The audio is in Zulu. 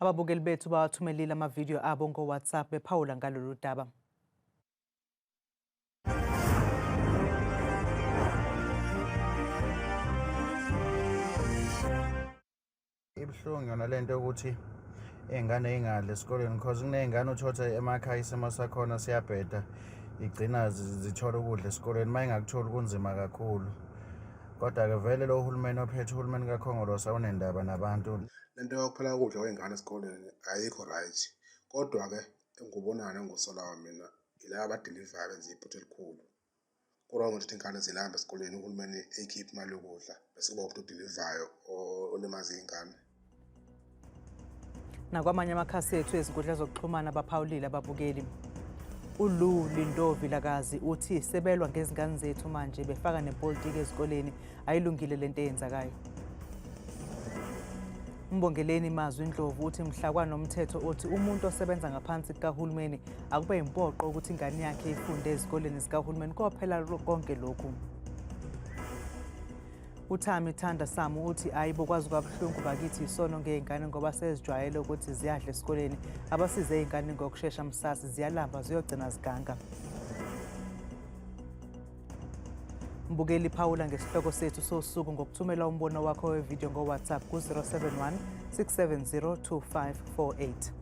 Ababukeli bethu bawathumelile amavidiyo abo ngo-WhatsApp bephawula ngalolu daba. Ibuhlungu yona lento ukuthi ingane ingadli esikoleni because kuney'ngane uthotha emakhaya isimo sakhona siyabheda igcina zithola ukudla esikoleni mayingakutholi kunzima kakhulu. Kodwa-ke vele lo uhulumeni ophethe uhulumeni kakhongolose awunendaba nabantu. Lento yokuphela ukudla kwey'ngane esikoleni ayikho right. Kodwa-ke engikubonana ngosolawa mina yilaba abadilivayo benza iphutha elikhulu. Kurong ukuthi iy'ngane zilamba esikoleni uhulumeni eyikhiphe imali yokudla bese kuba umuntu odilivayo olimaza iy'ngane. Nakwamanye amakhasi ethu ezinkundla zokuxhumana baphawulile ababukeli. uLu Lindovikazi uthi sebelwa ngezingane zethu manje befaka nepolitiki ezikoleni ayilungile lento eyenzakayo. Mbongeleni Mazwi Ndlovu uthi mhla kwanomthetho othi umuntu osebenza ngaphansi kahulumeni akube impoqo ukuthi ingane yakhe ifunde ezikoleni zikahulumeni kophela konke lokhu. uThami Thanda Samu uthi ayibo kwazi kwabuhlungu bakithi isono ngey'ngane ngoba sezijwayele ukuthi ziyadla esikoleni abasize iy'ngane ngokushesha msasi ziyalamba ziyogcina ziganga. Mbukeli phawula ngesihloko sethu sosuku ngokuthumela umbono wakho wevideo ngo-WhatsApp ku-071 670 2548.